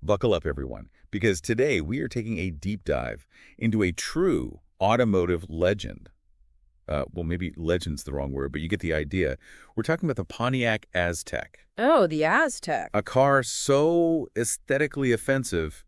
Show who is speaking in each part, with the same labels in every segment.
Speaker 1: Buckle up, everyone, because today we are taking a deep dive into a true automotive legend. Well, maybe legend's the wrong word, but you get the idea. We're talking about the Pontiac Aztek,
Speaker 2: Oh, the Aztek.
Speaker 1: a car so aesthetically offensive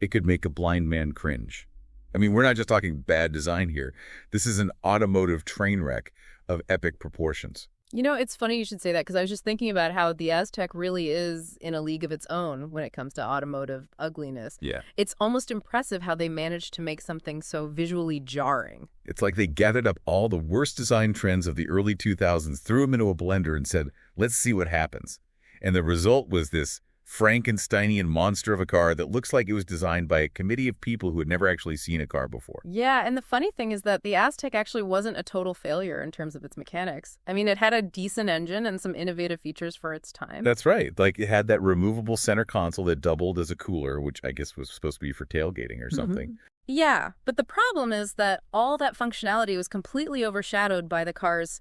Speaker 1: it could make a blind man cringe. I mean, we're not just talking bad design here. This is an automotive train wreck of epic proportions.
Speaker 2: You know, it's funny you should say that because I was just thinking about how the Aztek really is in a league of its own when it comes to automotive ugliness.
Speaker 1: Yeah.
Speaker 2: It's almost impressive how they managed to make something so visually jarring.
Speaker 1: It's like they gathered up all the worst design trends of the early 2000s, threw them into a blender and said, let's see what happens. And the result was this Frankensteinian monster of a car that looks like it was designed by a committee of people who had never actually seen a car before.
Speaker 2: Yeah, and the funny thing is that the Aztek actually wasn't a total failure in terms of its mechanics. I mean, it had a decent engine and some innovative features for its time.
Speaker 1: That's right. Like it had that removable center console that doubled as a cooler, which I guess was supposed to be for tailgating or something.
Speaker 2: Yeah, but the problem is that all that functionality was completely overshadowed by the car's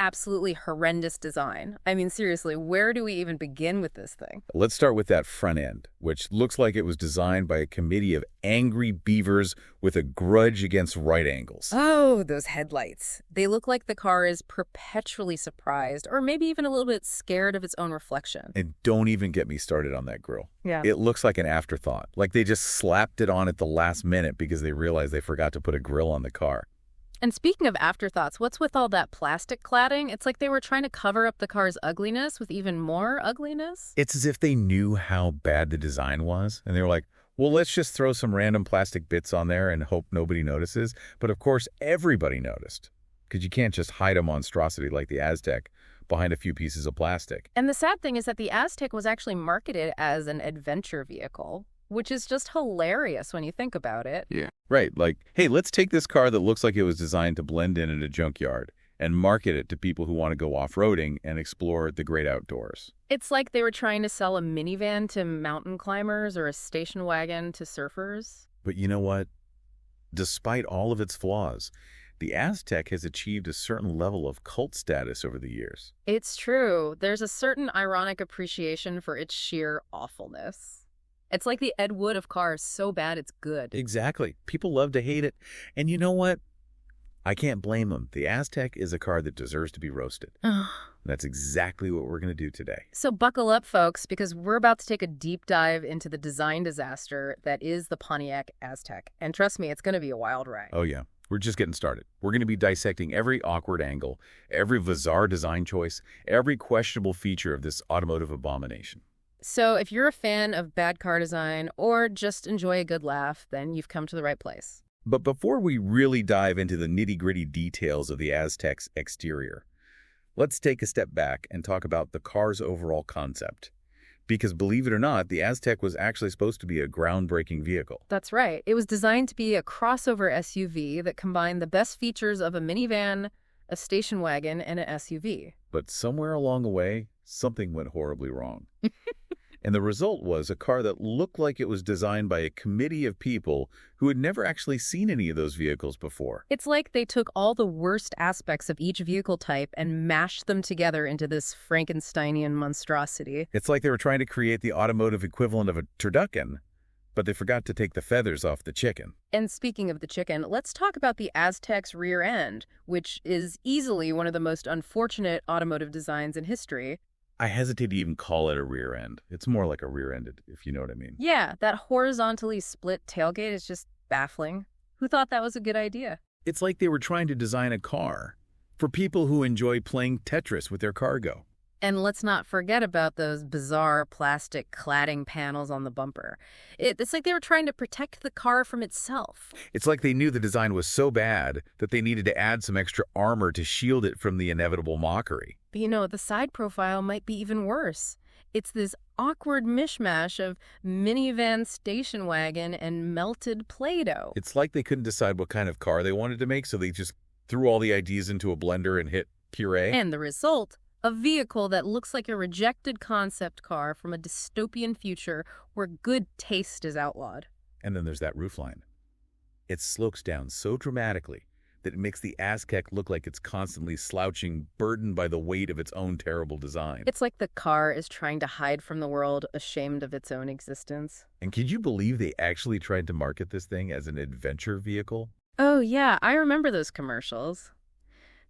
Speaker 2: absolutely horrendous design. I mean, seriously, where do we even begin with this thing?
Speaker 1: Let's start with that front end, which looks like it was designed by a committee of angry beavers with a grudge against right angles.
Speaker 2: Oh, those headlights. They look like the car is perpetually surprised or maybe even a little bit scared of its own reflection.
Speaker 1: And don't even get me started on that grille.
Speaker 2: Yeah.
Speaker 1: It looks like an afterthought, like they just slapped it on at the last minute because they realized they forgot to put a grille on the car.
Speaker 2: And speaking of afterthoughts, what's with all that plastic cladding? It's like they were trying to cover up the car's ugliness with even more ugliness.
Speaker 1: It's as if they knew how bad the design was, and they were like, well, let's just throw some random plastic bits on there and hope nobody notices. But of course, everybody noticed, because you can't just hide a monstrosity like the Aztek behind a few pieces of plastic.
Speaker 2: And the sad thing is that the Aztek was actually marketed as an adventure vehicle, which is just hilarious when you think about it.
Speaker 1: Yeah. Right, like, hey, let's take this car that looks like it was designed to blend in at a junkyard and market it to people who want to go off-roading and explore the great outdoors.
Speaker 2: It's like they were trying to sell a minivan to mountain climbers or a station wagon to surfers.
Speaker 1: But you know what? Despite all of its flaws, the Aztek has achieved a certain level of cult status over the years.
Speaker 2: It's true. There's a certain ironic appreciation for its sheer awfulness. It's like the Ed Wood of cars, so bad it's good.
Speaker 1: Exactly. People love to hate it. And you know what? I can't blame them. The Aztek is a car that deserves to be roasted. That's exactly what we're going to do today.
Speaker 2: So buckle up, folks, because we're about to take a deep dive into the design disaster that is the Pontiac Aztek. And trust me, it's going to be a wild ride.
Speaker 1: Oh, yeah. We're just getting started. We're going to be dissecting every awkward angle, every bizarre design choice, every questionable feature of this automotive abomination.
Speaker 2: So if you're a fan of bad car design or just enjoy a good laugh, then you've come to the right place.
Speaker 1: But before we really dive into the nitty-gritty details of the Aztek's exterior, let's take a step back and talk about the car's overall concept. Because believe it or not, the Aztek was actually supposed to be a groundbreaking vehicle.
Speaker 2: That's right. It was designed to be a crossover SUV that combined the best features of a minivan, a station wagon, and an SUV.
Speaker 1: But somewhere along the way, something went horribly wrong. And the result was a car that looked like it was designed by a committee of people who had never actually seen any of those vehicles before.
Speaker 2: It's like they took all the worst aspects of each vehicle type and mashed them together into this Frankensteinian monstrosity.
Speaker 1: It's like they were trying to create the automotive equivalent of a turducken, but they forgot to take the feathers off the chicken.
Speaker 2: And speaking of the chicken, let's talk about the Aztek's rear end, which is easily one of the most unfortunate automotive designs in history.
Speaker 1: I hesitate to even call it a rear end. It's more like a rear-ended, if you know what I mean.
Speaker 2: Yeah, that horizontally split tailgate is just baffling. Who thought that was a good idea?
Speaker 1: It's like they were trying to design a car for people who enjoy playing Tetris with their cargo.
Speaker 2: And let's not forget about those bizarre plastic cladding panels on the bumper. It's like they were trying to protect the car from itself.
Speaker 1: It's like they knew the design was so bad that they needed to add some extra armor to shield it from the inevitable mockery.
Speaker 2: But you know, the side profile might be even worse. It's this awkward mishmash of minivan, station wagon, and melted Play-Doh.
Speaker 1: It's like they couldn't decide what kind of car they wanted to make, so they just threw all the ideas into a blender and hit puree.
Speaker 2: And the result? A vehicle that looks like a rejected concept car from a dystopian future where good taste is outlawed.
Speaker 1: And then there's that roofline. It slopes down so dramatically, that makes the Aztek look like it's constantly slouching, burdened by the weight of its own terrible design.
Speaker 2: It's like the car is trying to hide from the world, ashamed of its own existence.
Speaker 1: And could you believe they actually tried to market this thing as an adventure vehicle?
Speaker 2: Oh, yeah, I remember those commercials.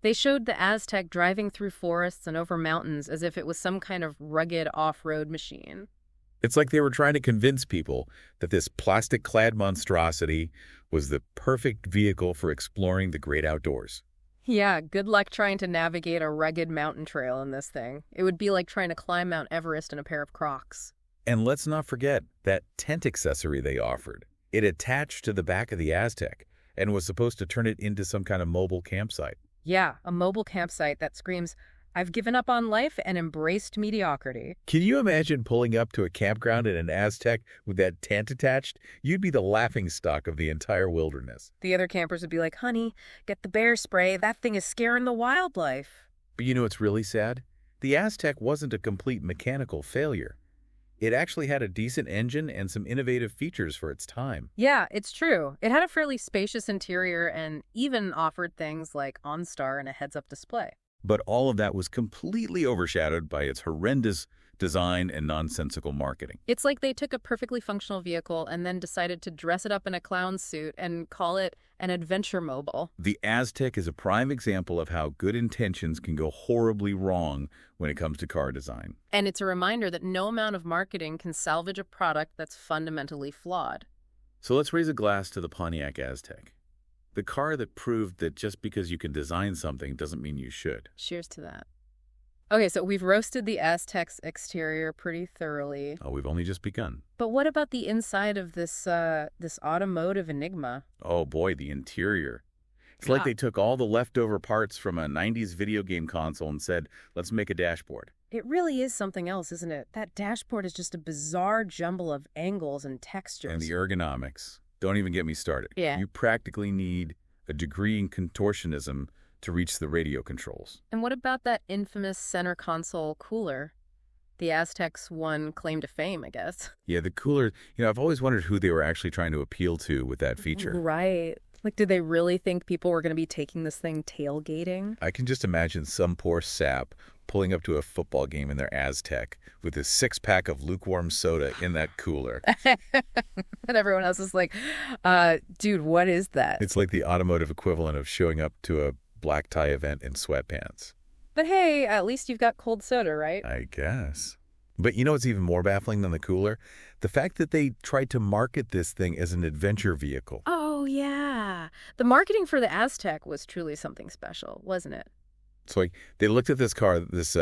Speaker 2: They showed the Aztek driving through forests and over mountains as if it was some kind of rugged off-road machine.
Speaker 1: It's like they were trying to convince people that this plastic-clad monstrosity was the perfect vehicle for exploring the great outdoors.
Speaker 2: Yeah, good luck trying to navigate a rugged mountain trail in this thing. It would be like trying to climb Mount Everest in a pair of Crocs.
Speaker 1: And let's not forget that tent accessory they offered. It attached to the back of the Aztek and was supposed to turn it into some kind of mobile campsite.
Speaker 2: Yeah, a mobile campsite that screams, "I've given up on life and embraced mediocrity."
Speaker 1: Can you imagine pulling up to a campground in an Aztek with that tent attached? You'd be the laughingstock of the entire wilderness.
Speaker 2: The other campers would be like, "Honey, get the bear spray. That thing is scaring the wildlife."
Speaker 1: But you know what's really sad? The Aztek wasn't a complete mechanical failure. It actually had a decent engine and some innovative features for its time.
Speaker 2: Yeah, it's true. It had a fairly spacious interior and even offered things like OnStar and a heads-up display.
Speaker 1: But all of that was completely overshadowed by its horrendous design and nonsensical marketing.
Speaker 2: It's like they took a perfectly functional vehicle and then decided to dress it up in a clown suit and call it an adventure mobile.
Speaker 1: The Aztek is a prime example of how good intentions can go horribly wrong when it comes to car design.
Speaker 2: And it's a reminder that no amount of marketing can salvage a product that's fundamentally flawed.
Speaker 1: So let's raise a glass to the Pontiac Aztek. The car that proved that just because you can design something doesn't mean you should.
Speaker 2: Cheers to that. Okay, so we've roasted the Aztek's exterior pretty thoroughly.
Speaker 1: Oh, we've only just begun.
Speaker 2: But what about the inside of this automotive enigma?
Speaker 1: Oh boy, the interior. It's like they took all the leftover parts from a 90s video game console and said, let's make a dashboard.
Speaker 2: It really is something else, isn't it? That dashboard is just a bizarre jumble of angles and textures.
Speaker 1: And the ergonomics. Don't even get me started.
Speaker 2: Yeah.
Speaker 1: You practically need a degree in contortionism to reach the radio controls.
Speaker 2: And what about that infamous center console cooler? The Aztek's one claim to fame, I guess.
Speaker 1: Yeah, the cooler, I've always wondered who they were actually trying to appeal to with that feature.
Speaker 2: Right. Like, did they really think people were going to be taking this thing tailgating?
Speaker 1: I can just imagine some poor sap pulling up to a football game in their Aztek with a six-pack of lukewarm soda in that cooler.
Speaker 2: And everyone else is like, dude, what is that?
Speaker 1: It's like the automotive equivalent of showing up to a black tie event in sweatpants.
Speaker 2: But hey, at least you've got cold soda, right?
Speaker 1: I guess. But you know what's even more baffling than the cooler? The fact that they tried to market this thing as an adventure vehicle.
Speaker 2: Oh, yeah. The marketing for the Aztek was truly something special, wasn't it?
Speaker 1: So they looked at this car, this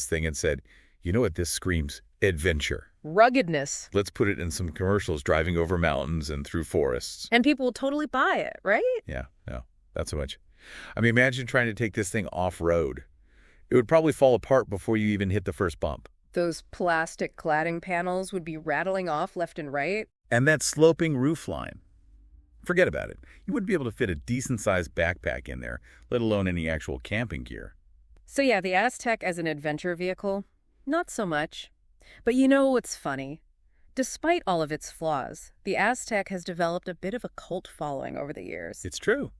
Speaker 1: thing, and said, you know what, this screams adventure.
Speaker 2: Ruggedness.
Speaker 1: Let's put it in some commercials driving over mountains and through forests.
Speaker 2: And people will totally buy it, right?
Speaker 1: Yeah, no, not so much. I mean, imagine trying to take this thing off-road. It would probably fall apart before you even hit the first bump.
Speaker 2: Those plastic cladding panels would be rattling off left and right.
Speaker 1: And that sloping roofline. Forget about it. You wouldn't be able to fit a decent-sized backpack in there, let alone any actual camping gear.
Speaker 2: So yeah, the Aztek as an adventure vehicle, not so much. But you know what's funny? Despite all of its flaws, the Aztek has developed a bit of a cult following over the years.
Speaker 1: It's true.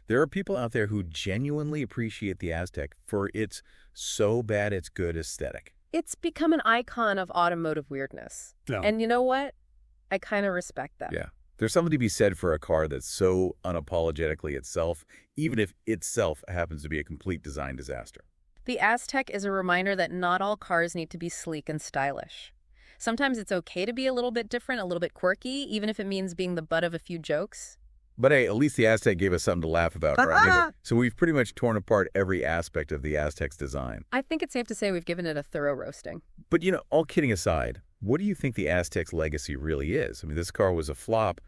Speaker 1: There are people out there who genuinely appreciate the Aztek for its so bad it's good aesthetic.
Speaker 2: It's become an icon of automotive weirdness.
Speaker 1: No.
Speaker 2: And you know what? I kind of respect that.
Speaker 1: Yeah. There's something to be said for a car that's so unapologetically itself, even if itself happens to be a complete design disaster.
Speaker 2: The Aztek is a reminder that not all cars need to be sleek and stylish. Sometimes it's okay to be a little bit different, a little bit quirky, even if it means being the butt of a few jokes.
Speaker 1: But hey, at least the Aztek gave us something to laugh about, right? So we've pretty much torn apart every aspect of the Aztek's design.
Speaker 2: I think it's safe to say we've given it a thorough roasting.
Speaker 1: But all kidding aside, what do you think the Aztek's legacy really is? I mean, this car was a flop,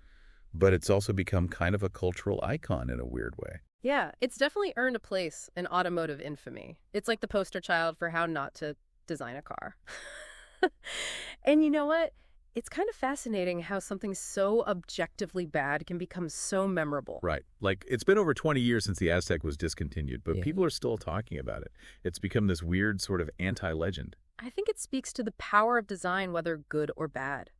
Speaker 1: but it's also become kind of a cultural icon in a weird way.
Speaker 2: Yeah, it's definitely earned a place in automotive infamy. It's like the poster child for how not to design a car. And you know what? It's kind of fascinating how something so objectively bad can become so memorable.
Speaker 1: Right. Like, it's been over 20 years since the Aztek was discontinued, but people are still talking about it. It's become this weird sort of anti-legend.
Speaker 2: I think it speaks to the power of design, whether good or bad.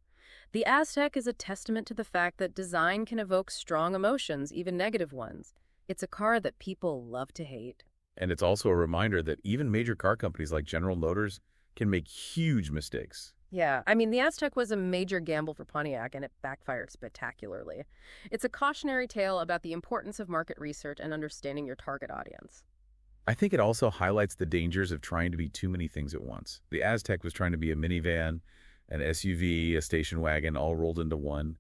Speaker 2: The Aztek is a testament to the fact that design can evoke strong emotions, even negative ones. It's a car that people love to hate.
Speaker 1: And it's also a reminder that even major car companies like General Motors can make huge mistakes.
Speaker 2: Yeah, I mean, the Aztek was a major gamble for Pontiac, and it backfired spectacularly. It's a cautionary tale about the importance of market research and understanding your target audience.
Speaker 1: I think it also highlights the dangers of trying to be too many things at once. The Aztek was trying to be a minivan, an SUV, a station wagon, all rolled into one,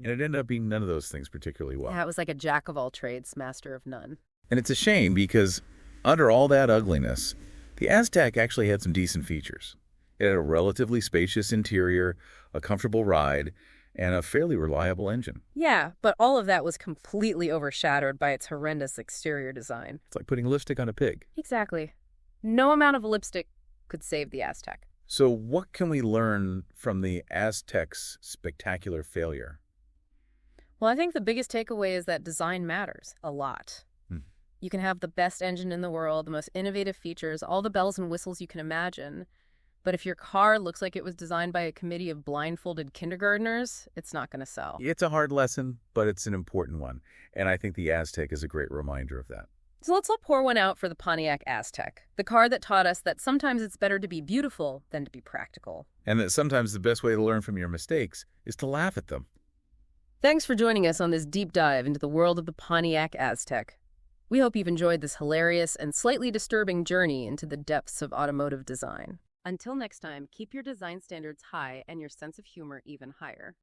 Speaker 1: and it ended up being none of those things particularly well.
Speaker 2: Yeah, it was like a jack of all trades, master of none.
Speaker 1: And it's a shame because under all that ugliness, the Aztek actually had some decent features. It had a relatively spacious interior, a comfortable ride, and a fairly reliable engine.
Speaker 2: Yeah, but all of that was completely overshadowed by its horrendous exterior design.
Speaker 1: It's like putting lipstick on a pig.
Speaker 2: Exactly. No amount of lipstick could save the Aztek.
Speaker 1: So what can we learn from the Aztek's spectacular failure?
Speaker 2: Well, I think the biggest takeaway is that design matters a lot.
Speaker 1: Hmm.
Speaker 2: You can have the best engine in the world, the most innovative features, all the bells and whistles you can imagine. But if your car looks like it was designed by a committee of blindfolded kindergartners, it's not going to sell.
Speaker 1: It's a hard lesson, but it's an important one. And I think the Aztek is a great reminder of that.
Speaker 2: So let's all pour one out for the Pontiac Aztek, the car that taught us that sometimes it's better to be beautiful than to be practical.
Speaker 1: And that sometimes the best way to learn from your mistakes is to laugh at them.
Speaker 2: Thanks for joining us on this deep dive into the world of the Pontiac Aztek. We hope you've enjoyed this hilarious and slightly disturbing journey into the depths of automotive design. Until next time, keep your design standards high and your sense of humor even higher.